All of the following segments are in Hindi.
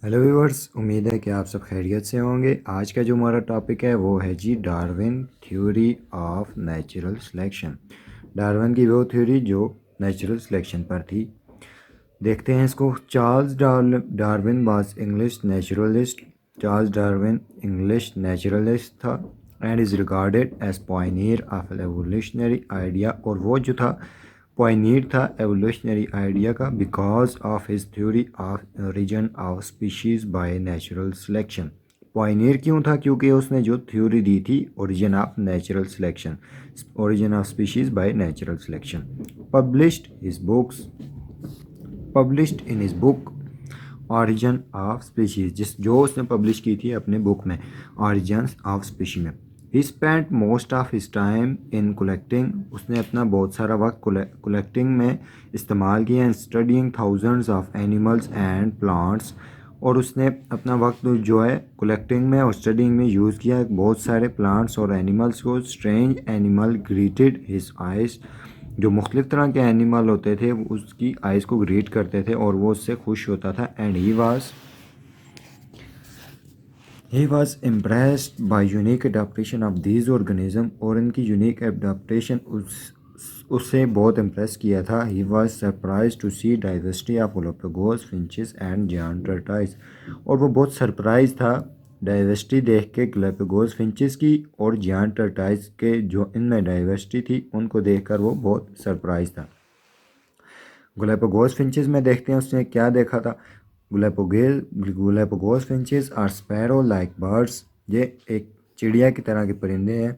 हेलो व्यूअर्स, उम्मीद है कि आप सब खैरियत से होंगे। आज का जो हमारा टॉपिक है वो है जी Darwin theory of natural selection. Darwin की वो थ्योरी जो नेचुरल सिलेक्शन पर थी। देखते हैं इसको। Charles Darwin was English naturalist. Charles Darwin English naturalist था and is regarded as pioneer of evolutionary idea. और वो जो था पॉइनियर था एवोल्यूशनरी आइडिया का because of his theory of origin of species by natural selection. Pioneer क्यों था? क्योंकि उसने जो थ्योरी दी थी origin of natural selection, origin of species by natural selection. Published in his book origin of species, जो उसने पब्लिश की थी अपने बुक में ऑरिजिन ऑफ स्पीशी में। ही spent most of his time in collecting, उसने अपना बहुत सारा वक्त कलेक्टिंग में इस्तेमाल किया। And studying thousands of animals and plants, और उसने अपना वक्त जो है कलेक्टिंग में और स्टडिंग में यूज़ किया बहुत सारे प्लांट्स और एनिमल्स को। Strange animal greeted his eyes, जो मुख्तलिफ़ तरह के एनिमल होते थे वो उसकी आइज़ को ग्रीट करते थे और वो उससे खुश होता था। And he was impressed by unique adaptation of these organism, और इनकी यूनिक अडाप्टेशन उससे बहुत इम्प्रेस किया था। He was surprise to see diversity of Galapagos finches and giant turtles, और वो बहुत सरप्राइज था डाइवर्सिटी देख के गैलापागोस फिंचेस की और जायंट टर्टल्स के, जो इनमें डाइवर्सिटी थी उनको देखकर वो बहुत सरप्राइज था। गैलापागोस फिंचेस में देखते हैं उसने क्या देखा था। Galapagos finches are sparrow like birds, ये एक चिड़िया की तरह के परिंदे हैं।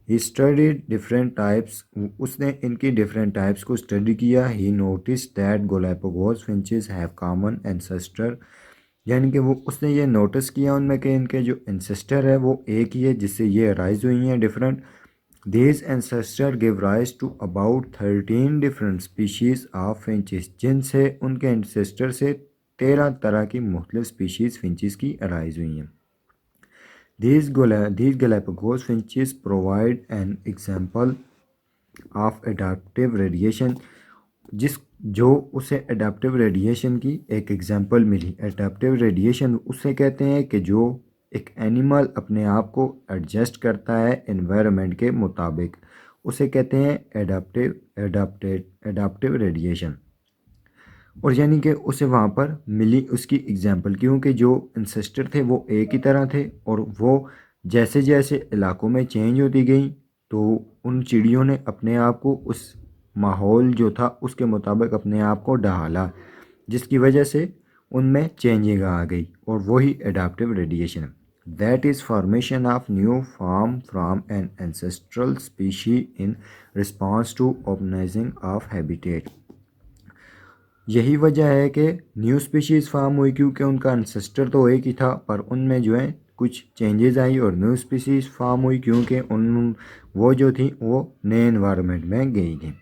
ही स्टडीड डिफरेंट टाइप्स, उसने इनकी डिफरेंट टाइप्स को स्टडी किया। He notice that Galapagos finches have common ancestor, यानी कि वो उसने ये नोटिस किया उनमें कि इनके जो एंसेस्टर है वो एक ही है जिससे ये राइज हुई हैं different. These ancestors give rise to about 13 different species of finches, जिनसे उनके ancestor से 13 तरह की मुख्तलिफ species finches की arise हुई हैं। These Galapagos finches provide an example of adaptive radiation, जो उसे एडाप्टिव रेडिएशन की एक एग्जांपल मिली। एडाप्टिव रेडिएशन उसे कहते हैं कि जो एक एनिमल अपने आप को एडजस्ट करता है एनवायरनमेंट के मुताबिक, उसे कहते हैं एडाप्टिव रेडिएशन। और यानी कि उसे वहाँ पर मिली उसकी एग्जांपल, क्योंकि जो इंसेस्टर थे वो एक ही तरह थे और वो जैसे जैसे इलाकों में चेंज होती गई तो उन चिड़ियों ने अपने आप को उस माहौल जो था उसके मुताबिक अपने आप को ढाला, जिसकी वजह से उनमें चेंजिंग आ गई, और वही adaptive radiation. That is formation of new form from an ancestral species in response to organizing of habitat. यही वजह है कि न्यू स्पीशीज़ फार्म हुई, क्योंकि उनका अनसेस्टर तो एक ही था पर उनमें जो है कुछ चेंजेस आई और न्यू स्पीशीज़ फार्म हुई, क्योंकि उन वो जो थी वो नए एनवायरनमेंट में गई थी।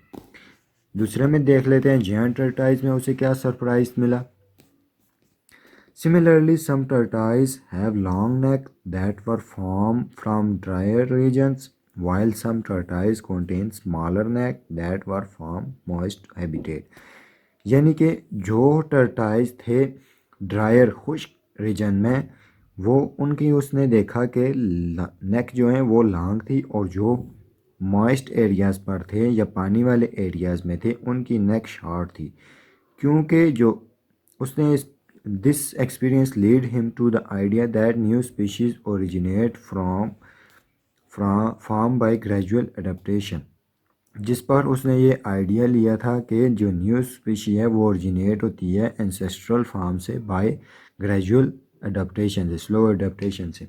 दूसरे में देख लेते हैं जायंट टर्टल्स में उसे क्या सरप्राइज मिला। Similarly, some tortoises have long necks that were formed from drier regions, while some tortoises contain smaller neck that were from moist habitat. यानी कि जो टर्टाइज थे ड्रायर खुश्क रीजन में, वो उनकी उसने देखा कि नेक जो है वो लॉन्ग थी, और जो मॉइस्ट एरियाज़ पर थे या पानी वाले एरियाज़ में थे उनकी नेक शॉर्ट थी। क्योंकि जो उसने this experience lead him to the idea that new species originate from by gradual adaptation, जिस पर उसने ये आइडिया लिया था कि जो न्यू स्पीशी है वो ओरिजिनेट होती है एंसेस्ट्रल फार्म से बाय ग्रेजुअल एडाप्टेशन से, स्लो एडाप्टेशन से।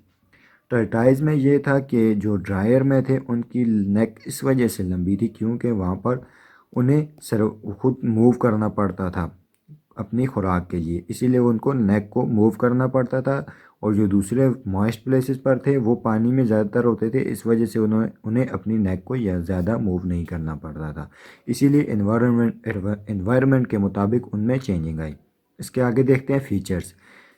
टर्टाइज में ये था कि जो ड्रायर में थे उनकी नेक इस वजह से लंबी थी क्योंकि वहाँ पर उन्हें खुद मूव करना पड़ता था अपनी खुराक के लिए, इसीलिए उनको नेक को मूव करना पड़ता था। और जो दूसरे मॉइस्ट प्लेसेस पर थे वो पानी में ज़्यादातर होते थे, इस वजह से उन्हें अपनी नेक को ज़्यादा मूव नहीं करना पड़ता था, इसीलिए एनवायरनमेंट के मुताबिक उनमें चेंजिंग आई। इसके आगे देखते हैं features.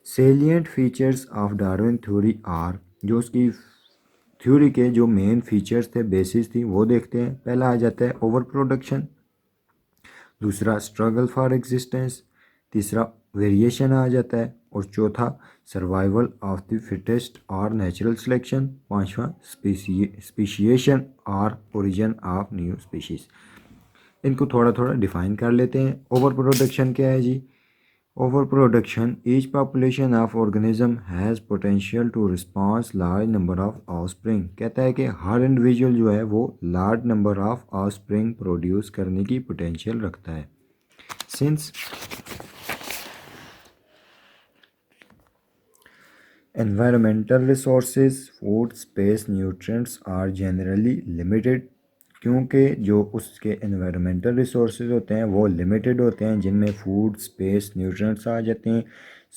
Salient features of Darwin theory are, जो उसकी थ्योरी के जो मेन फीचर्स थे, बेसिस थी, वो देखते हैं। पहला आ जाता है ओवर प्रोडक्शन, दूसरा स्ट्रगल फॉर एग्जिस्टेंस, तीसरा वेरिएशन आ जाता है। और चौथा सर्वाइवल ऑफ द फिटेस्ट और नेचुरल सिलेक्शन। पांचवा स्पीशिएशन और ओरिजिन ऑफ न्यू स्पीशीज। इनको थोड़ा थोड़ा डिफाइन कर लेते हैं। ओवर प्रोडक्शन क्या है जी? Over production, each population of organism has potential to response large number of offspring. कहता है कि हर इंडिविजुअल जो है वो large number of offspring produce करने की पोटेंशियल रखता है। Since environmental resources, food, space, nutrients are generally limited, क्योंकि जो उसके environmental resources होते हैं वो limited होते हैं, जिनमें food, space, nutrients आ जाते हैं।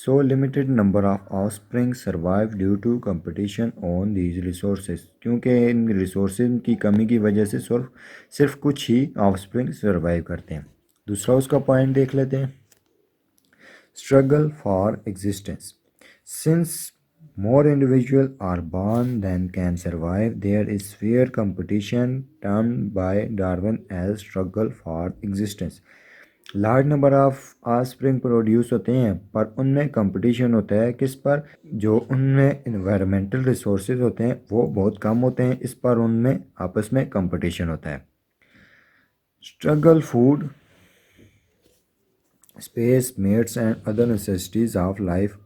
So limited number of offspring survive due to competition on these resources, क्योंकि इन resources की कमी की वजह से सिर्फ कुछ ही offspring survive करते हैं। दूसरा उसका पॉइंट देख लेते हैं, struggle for existence. Since more individuals are born than can survive, there is fair competition termed by Darwin as struggle for existence. Large number of offspring produce होते हैं, पर उनमें कंपटीशन होता है किस पर? जो उनमें इन्वायरमेंटल रिसोर्सेज होते हैं वो बहुत कम होते हैं, इस पर उनमें आपस में कंपटीशन होता है। Struggle food, space, mates and other necessities of life.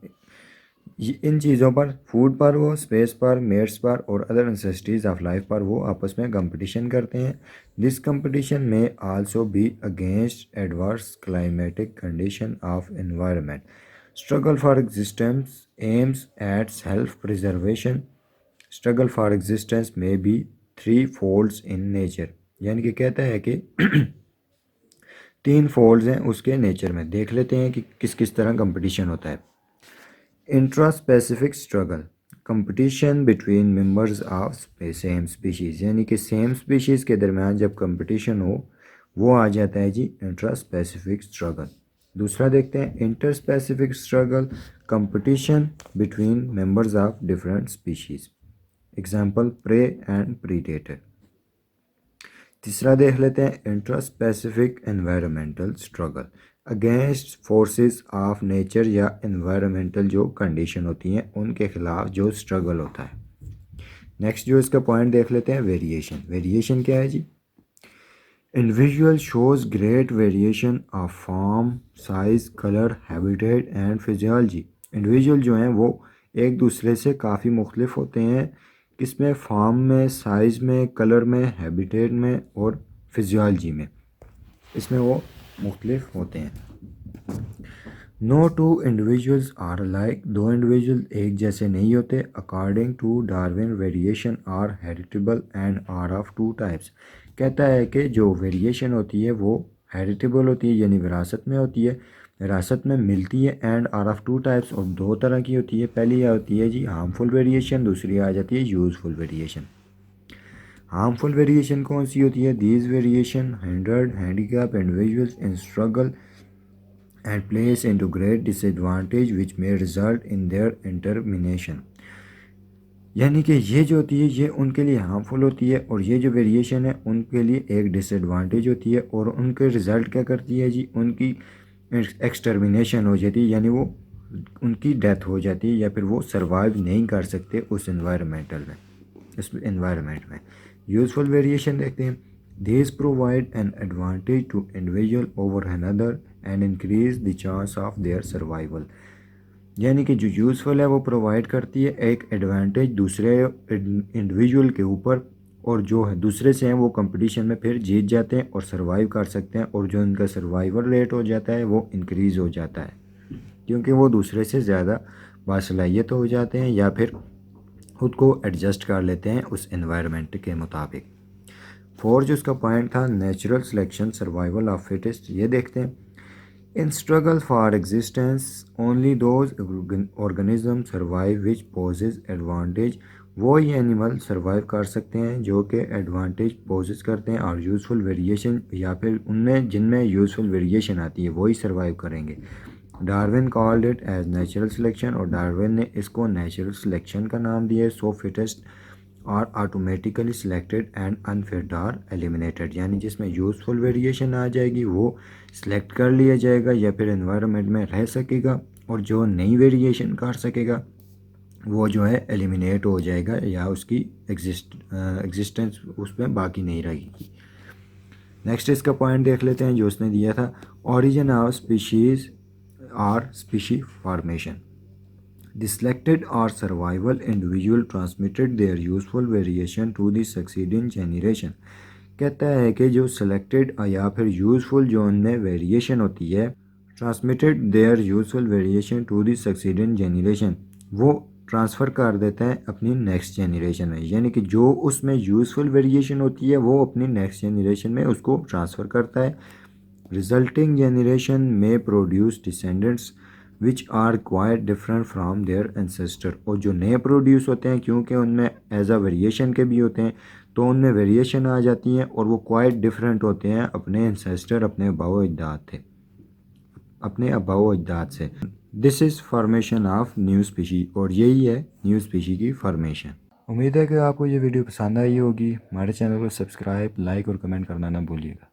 इन चीज़ों पर, फूड पर वो, स्पेस पर, मेट्स पर और अदर नेसेसिटीज़ ऑफ लाइफ पर वो आपस में कंपटीशन करते हैं। दिस कंपटीशन में also be against adverse climatic condition of environment. Struggle for existence aims at self preservation. Struggle for existence में be three folds in nature, यानी कि कहता है कि तीन फोल्ड्स हैं उसके नेचर में। देख लेते हैं कि किस किस तरह कंपटीशन होता है। Intra-specific struggle, competition between members of same species, यानी कि सेम स्पीशीज़ के दरमियान जब कंपटीशन हो वो आ जाता है जी इंट्रा-स्पेसिफिक स्ट्रगल। दूसरा देखते हैं inter specific struggle, competition between members of different species, example prey and predator. तीसरा देख लेते हैं intra specific environmental struggle, against forces of nature या एनवायरमेंटल जो कंडीशन होती हैं उनके खिलाफ जो स्ट्रगल होता है। नेक्स्ट जो इसका पॉइंट देख लेते हैं वेरिएशन। वेरिएशन क्या है जी? Individual shows great variation of form, size, colour, habitat and physiology. Individual जो हैं वो एक दूसरे से काफ़ी मुख्तलिफ होते हैं, किसमें? फॉर्म में, साइज़ में, कलर में, हैबिटेट में और फिजियोलॉजी में, इसमें वो मुख्तलिफ होते हैं। No two individuals are alike, दो इंडिविजुअल एक जैसे नहीं होते। According to Darwin variation are heritable and are of two types. कहता है कि जो वेरिएशन होती है वो हेरिटेबल होती है, यानी विरासत में होती है, विरासत में मिलती है, and are of two types, और दो तरह की होती है। पहली होती है जी हार्मफुल वेरिएशन, दूसरी आ जाती है यूज़फुल वेरिएशन। हार्मफुल वेरिएशन कौन सी होती है? These variation hindered handicap individuals in struggle and place into great disadvantage which may result in their extermination. यानी कि ये जो होती है ये उनके लिए हार्मफुल होती है, और ये जो वेरिएशन है उनके लिए एक डिसएडवांटेज होती है, और उनके रिज़ल्ट क्या करती है जी? उनकी एक्सटर्मिनेशन हो जाती है, यानी वो उनकी डेथ हो जाती है, या फिर वो सरवाइव नहीं कर सकते उस इस एनवायरनमेंट में। यूज़फुल वेरिएशन देखते हैं। These provide an advantage to individual over another and increase the chance of their survival। यानी कि जो यूज़फुल है वो प्रोवाइड करती है एक एडवांटेज दूसरे इंडिविजुअल के ऊपर, और जो है दूसरे से हैं वो कंपटीशन में फिर जीत जाते हैं और सरवाइव कर सकते हैं, और जो इनका सर्वाइवल रेट हो जाता है वो इंक्रीज़ हो जाता है, क्योंकि वो दूसरे से ज़्यादा बासलाहियत हो जाते हैं या फिर खुद को एडजस्ट कर लेते हैं उस एनवायरनमेंट के मुताबिक। फोर जो उसका पॉइंट था natural selection, survival of fittest, ये देखते हैं। In struggle for existence only those organism survive which possess advantage. वो ही एनिमल सर्वाइव कर सकते हैं जो कि एडवांटेज पोजेस करते हैं, और यूज़फुल वेरिएशन या फिर उनमें जिनमें यूज़फुल वेरिएशन आती है वही सर्वाइव करेंगे। Darwin called it as natural selection, और डार्विन ने इसको नेचुरल सिलेक्शन का नाम दिया है। So fittest are automatically selected and unfit are eliminated, यानी जिसमें यूज़फुल वेरिएशन आ जाएगी वो सिलेक्ट कर लिया जाएगा या फिर एनवायरनमेंट में रह सकेगा, और जो नई वेरिएशन कर सकेगा वो जो है एलिमिनेट हो जाएगा या उसकी एग्जिस्टेंस उसमें बाकी नहीं रहेगी। नेक्स्ट इसका पॉइंट देख लेते हैं जो उसने दिया था, origin of species or species formation. The selected or survival individual transmitted their useful variation to the succeeding generation। कहता है कि जो selected या फिर useful जो उनमें वेरिएशन होती है, transmitted their useful variation to the succeeding generation, वो ट्रांसफ़र कर देता है अपनी नेक्स्ट जनरेशन में, यानी कि जो उसमें यूज़फुल वेरिएशन होती है वो अपनी नेक्स्ट जनरेशन में उसको ट्रांसफ़र करता है। रिजल्टिंग जनरेशन में produce descendants which are quite different from their ancestor, और जो नए प्रोड्यूस होते हैं क्योंकि उनमें एज आ वेरिएशन के भी होते हैं तो उनमें वेरिएशन आ जाती हैं और वो क्वाइट डिफरेंट होते हैं अपने एंसेस्टर अपने आबाओ अजदाद से। This is formation of new species, और यही है न्यू स्पीशी की फॉर्मेशन। उम्मीद है कि आपको ये वीडियो पसंद आई होगी। हमारे चैनल को सब्सक्राइब, लाइक और कमेंट करना ना भूलिएगा।